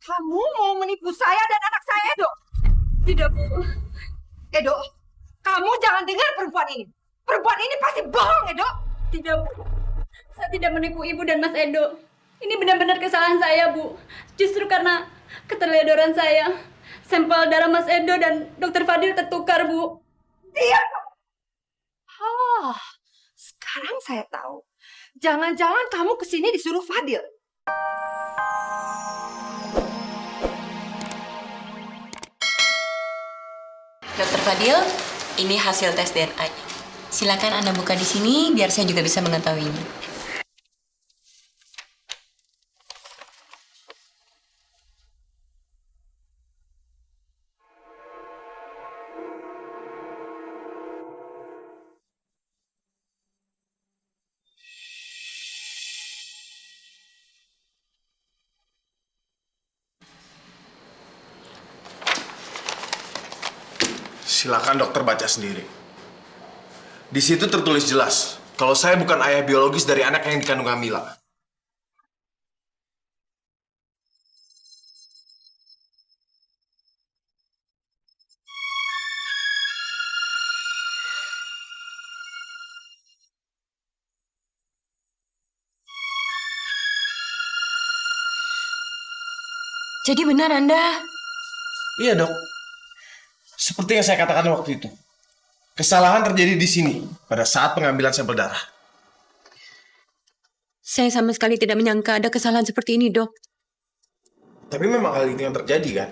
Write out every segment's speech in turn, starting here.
Kamu mau menipu saya dan anak saya, Edo? Tidak, Bu. Edo, kamu jangan dengar perempuan ini. Perempuan ini pasti bohong, Edo. Tidak, Bu. Saya tidak menipu Ibu dan Mas Edo. Ini benar-benar kesalahan saya, Bu. Justru karena keteledoran saya, sampel darah Mas Edo dan Dokter Fadil tertukar, Bu. Diam! Oh, sekarang saya tahu. Jangan-jangan kamu kesini disuruh Fadil. Dokter Fadil, ini hasil tes DNA-nya. Silakan Anda buka di sini biar saya juga bisa mengetahuinya. Silakan dokter baca sendiri. Di situ tertulis jelas kalau saya bukan ayah biologis dari anak yang dikandung Kamila. Jadi benar Anda? Iya dok. Seperti yang saya katakan waktu itu. Kesalahan terjadi di sini pada saat pengambilan sampel darah. Saya sama sekali tidak menyangka ada kesalahan seperti ini, Dok. Tapi memang hal itu yang terjadi kan?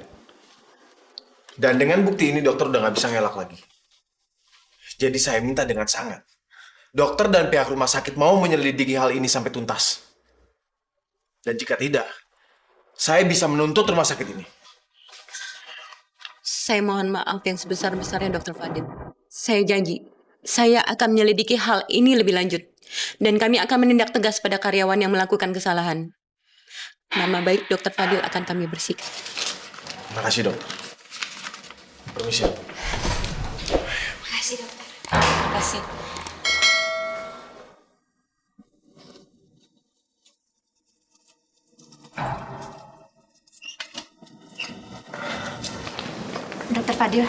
Dan dengan bukti ini dokter udah nggak bisa ngelak lagi. Jadi saya minta dengan sangat. Dokter dan pihak rumah sakit mau menyelidiki hal ini sampai tuntas. Dan jika tidak, saya bisa menuntut rumah sakit ini. Saya mohon maaf yang sebesar-besarnya, Dokter Fadil. Saya janji, saya akan menyelidiki hal ini lebih lanjut. Dan kami akan menindak tegas pada karyawan yang melakukan kesalahan. Nama baik Dokter Fadil akan kami bersihkan. Terima kasih dokter. Permisi. Makasih, dokter. Terima kasih. Dokter Fadil.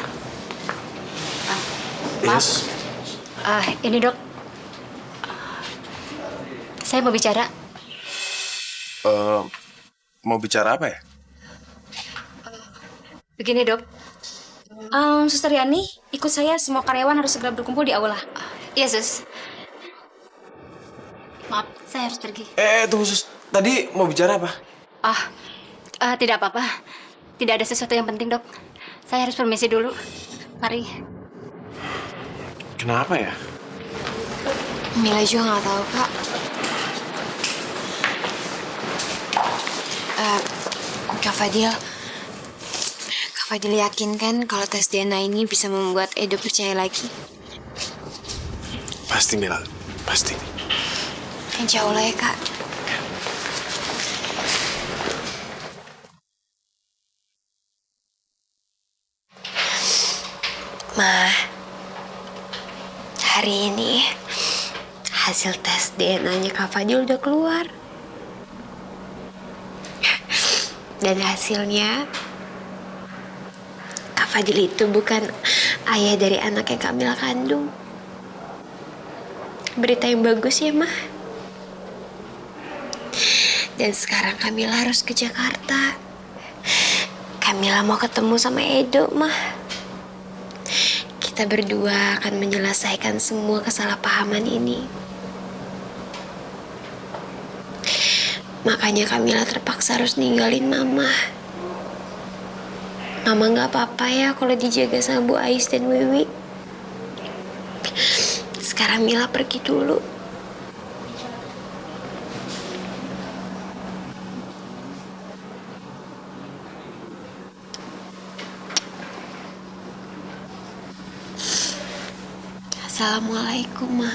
Yes. Ini dok. Saya mau bicara. Mau bicara apa ya? Begini dok. Suster Yani, ikut saya. Semua karyawan harus segera berkumpul di aula. Iya, sus. Maaf, saya harus pergi. Tunggu sus. Tadi mau bicara apa? Tidak apa-apa. Tidak ada sesuatu yang penting, dok. Saya harus permisi dulu. Mari. Kenapa ya? Mila juga nggak tahu, Kak. Kak Fadil. Kak Fadil yakin kan kalau tes DNA ini bisa membuat Edo percaya lagi? Pasti Mila, pasti. Insya Allah ya, Kak. Ma, hari ini hasil tes DNA-nya Kak Fadil udah keluar. Dan hasilnya, Kak Fadil itu bukan ayah dari anak yang Kamila kandung. Berita yang bagus ya, Ma. Dan sekarang Kamila harus ke Jakarta. Kamila mau ketemu sama Edo, Ma. Kita berdua akan menyelesaikan semua kesalahpahaman ini. Makanya Kamila terpaksa harus ninggalin Mama. Mama nggak apa-apa ya kalau dijaga sama Bu Ais dan Wiwi. Sekarang Mila pergi dulu. Assalamualaikum, Ma.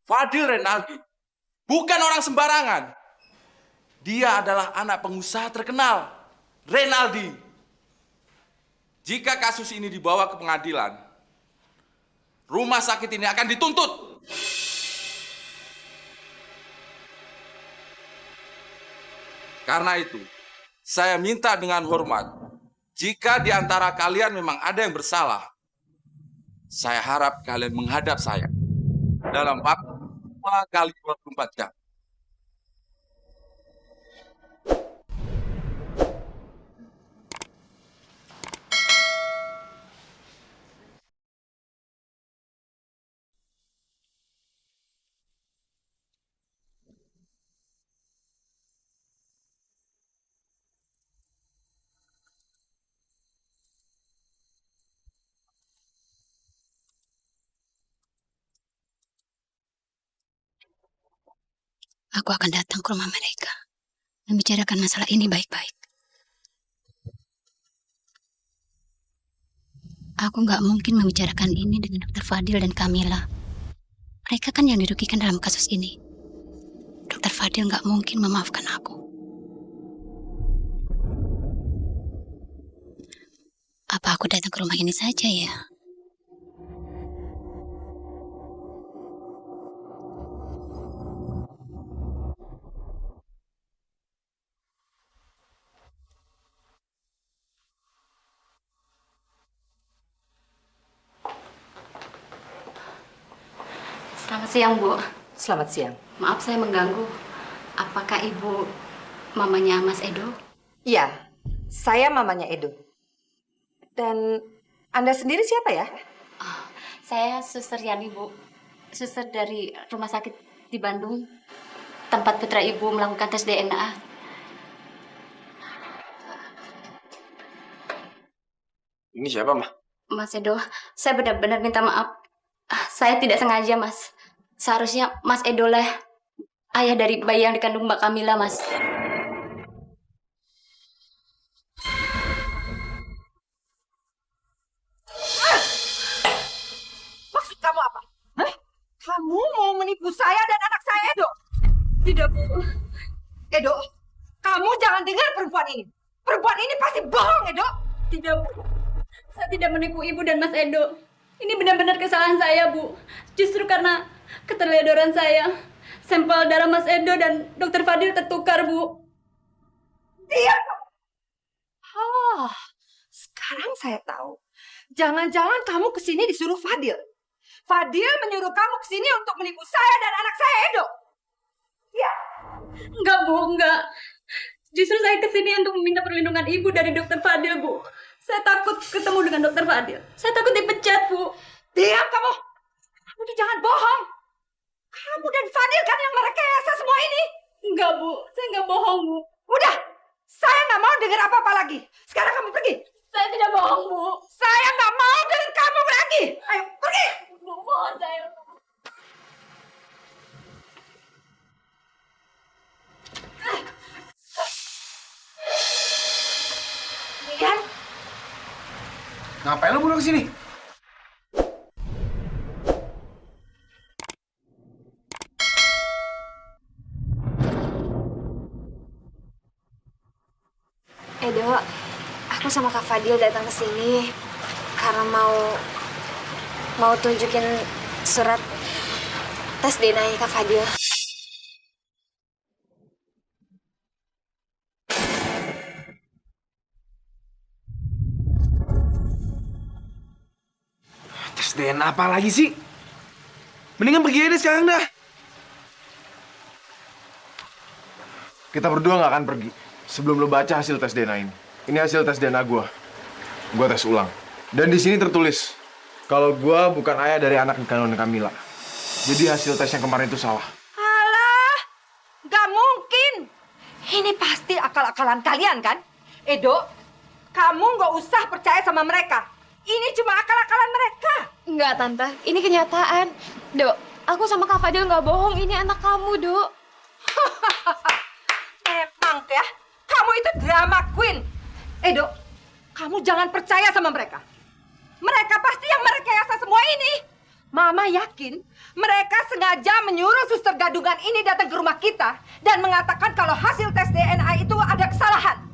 Fadil Renaldi bukan orang sembarangan. Dia adalah anak pengusaha terkenal, Renaldi. Jika kasus ini dibawa ke pengadilan, rumah sakit ini akan dituntut. Karena itu, saya minta dengan hormat, jika di antara kalian memang ada yang bersalah, saya harap kalian menghadap saya dalam waktu 2 kali 24 jam. Aku akan datang ke rumah mereka, membicarakan masalah ini baik-baik. Aku nggak mungkin membicarakan ini dengan Dr. Fadil dan Camilla. Mereka kan yang dirugikan dalam kasus ini. Dr. Fadil nggak mungkin memaafkan aku. Apa aku datang ke rumah ini saja ya? Selamat siang, Bu. Selamat siang. Maaf saya mengganggu. Apakah Ibu mamanya Mas Edo? Iya, saya mamanya Edo. Dan Anda sendiri siapa ya? Saya Suster Yani, Bu. Suster dari rumah sakit di Bandung. Tempat putra Ibu melakukan tes DNA. Ini siapa, Mah? Mas Edo, saya benar-benar minta maaf. Saya tidak sengaja, Mas. Seharusnya Mas Edo lah ayah dari bayi yang dikandung Mbak Camilla, Mas. Maksud kamu apa? Hah? Kamu mau menipu saya dan anak saya, Edo? Tidak, Bu. Edo, kamu jangan dengar perempuan ini. Perempuan ini pasti bohong, Edo. Tidak, Bu. Saya tidak menipu Ibu dan Mas Edo. Ini benar-benar kesalahan saya, Bu. Justru karena keteledoran saya, sampel darah Mas Edo dan Dr. Fadil tertukar, Bu. Diam kamu. Sekarang saya tahu. Jangan-jangan kamu kesini disuruh Fadil. Fadil menyuruh kamu kesini untuk menipu saya dan anak saya, Edo. Ya. Enggak, Bu, enggak. Justru saya kesini untuk meminta perlindungan Ibu dari Dr. Fadil, Bu. Saya takut ketemu dengan Dr. Fadil. Saya takut dipecat, Bu. Diam kamu. Kamu tuh jangan bohong. Kamu dan Fadil kan yang merekayasa semua ini. Enggak, Bu. Saya enggak bohong, Bu. Udah. Saya nggak mau dengar apa-apa lagi. Sekarang kamu pergi. Saya tidak bohong, Bu. Saya nggak mau dengar kamu lagi. Ayo, pergi. Bu, mohon saya. Ian, Ngapain lu pulang ke sini? Edo, aku sama Kak Fadil datang ke sini karena mau tunjukin surat tes DNA-nya Kak Fadil. Tes DNA apa lagi sih? Mendingan pergi aja deh sekarang dah. Kita berdua nggak akan pergi sebelum lo baca hasil tes DNA ini. Ini hasil tes DNA gue. Gue tes ulang. Dan di sini tertulis kalau gue bukan ayah dari anak kandungan Camilla. Jadi hasil tes yang kemarin itu salah. alah, nggak mungkin. Ini pasti akal-akalan kalian kan? Edo, kamu nggak usah percaya sama mereka. Ini cuma akal-akalan mereka. Enggak, Tante. Ini kenyataan. Dok, aku sama Kak Fadil nggak bohong. Ini anak kamu, Dok. Emang ya, kamu itu drama queen. Edo, kamu jangan percaya sama mereka. Mereka pasti yang merekayasa semua ini. Mama yakin mereka sengaja menyuruh suster gadungan ini datang ke rumah kita dan mengatakan kalau hasil tes DNA itu ada kesalahan.